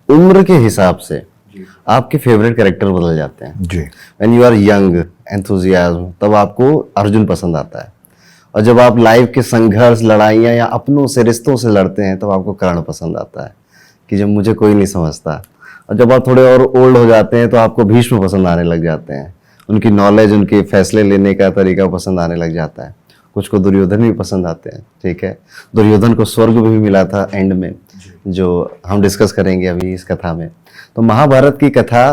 उम्र के हिसाब से आपके फेवरेट कैरेक्टर बदल जाते हैं जी। When you are young enthusiasm, तब आपको अर्जुन पसंद आता है, और जब आप लाइफ के संघर्ष, लड़ाइयाँ या अपनों से, रिश्तों से लड़ते हैं, तब आपको कर्ण पसंद आता है कि जब मुझे कोई नहीं समझता। और जब आप थोड़े और ओल्ड हो जाते हैं तो आपको भीष्म पसंद आने लग जाते हैं, उनकी नॉलेज, उनके फैसले लेने का तरीका पसंद आने लग जाता है। कुछ को दुर्योधन भी पसंद आते हैं, ठीक है। दुर्योधन को स्वर्ग भी मिला था एंड में, जो हम डिस्कस करेंगे अभी इस कथा में। तो महाभारत की कथा,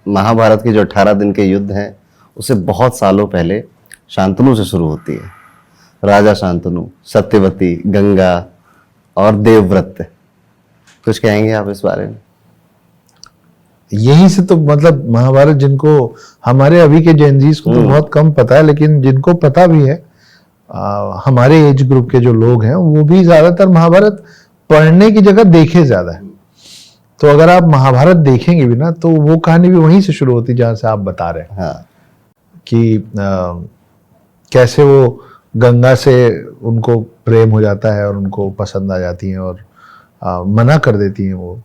महाभारत के जो 18 दिन के युद्ध हैं, उससे बहुत सालों पहले शांतनु से शुरू होती है। राजा शांतनु, सत्यवती, गंगा और देवव्रत। कुछ कहेंगे आप इस बारे में? यहीं से तो मतलब महाभारत, जिनको हमारे अभी के जेनजीज को तो बहुत कम पता है, लेकिन जिनको पता भी है, हमारे एज ग्रुप के जो लोग हैं वो भी ज्यादातर महाभारत पढ़ने की जगह देखे ज्यादा है। तो अगर आप महाभारत देखेंगे भी ना, तो वो कहानी भी वहीं से शुरू होती जहां से आप बता रहे हैं। हाँ। कि कैसे वो गंगा से उनको प्रेम हो जाता है और उनको पसंद आ जाती हैं और मना कर देती हैं वो,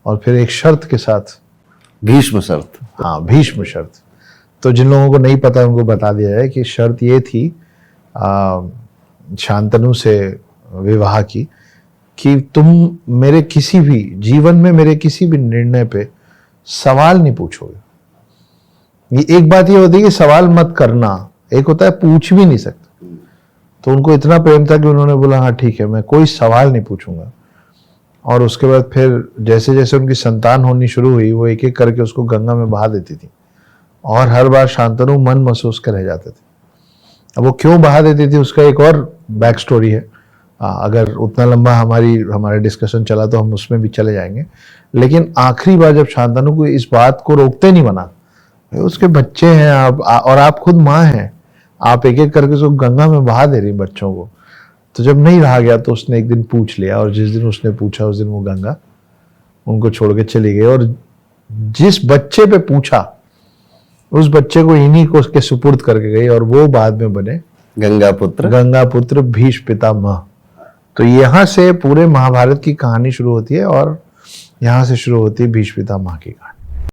और फिर एक शर्त के साथ, भीष्म शर्त। हाँ, भीष्म शर्त। तो जिन लोगों को नहीं पता उनको बता दिया जाए कि शर्त ये थी शांतनु से विवाह की, कि तुम मेरे किसी भी जीवन में, मेरे किसी भी निर्णय पे सवाल नहीं पूछोगे। ये एक बात ये होती है कि सवाल मत करना, एक होता है पूछ भी नहीं सकते। तो उनको इतना प्रेम था कि उन्होंने बोला हाँ ठीक है, मैं कोई सवाल नहीं पूछूंगा। और उसके बाद फिर जैसे जैसे उनकी संतान होनी शुरू हुई, वो एक एक करके उसको गंगा में बहा देती थी, और हर बार शांतनु मन महसूस कर रह जाते थे। अब वो क्यों बहा देती थी उसका एक और बैक स्टोरी है। अगर उतना लंबा हमारे डिस्कशन चला तो हम उसमें भी चले जाएंगे। लेकिन आखिरी बार जब शांतनु को इस बात को रोकते नहीं बना, उसके बच्चे हैं आप, और आप खुद माँ हैं, आप एक एक करके उसको गंगा में बहा दे रही बच्चों को। तो जब नहीं रहा गया तो उसने एक दिन पूछ लिया, और जिस दिन उसने पूछा उस दिन वो गंगा उनको छोड़ के चली गई। और जिस बच्चे पे पूछा उस बच्चे को इन्हीं को उसके सुपुर्द करके गई, और वो बाद में बने गंगा पुत्र भीष्म पितामह। तो यहाँ से पूरे महाभारत की कहानी शुरू होती है, और यहाँ से शुरू होती है भीष्म पितामह की कहानी।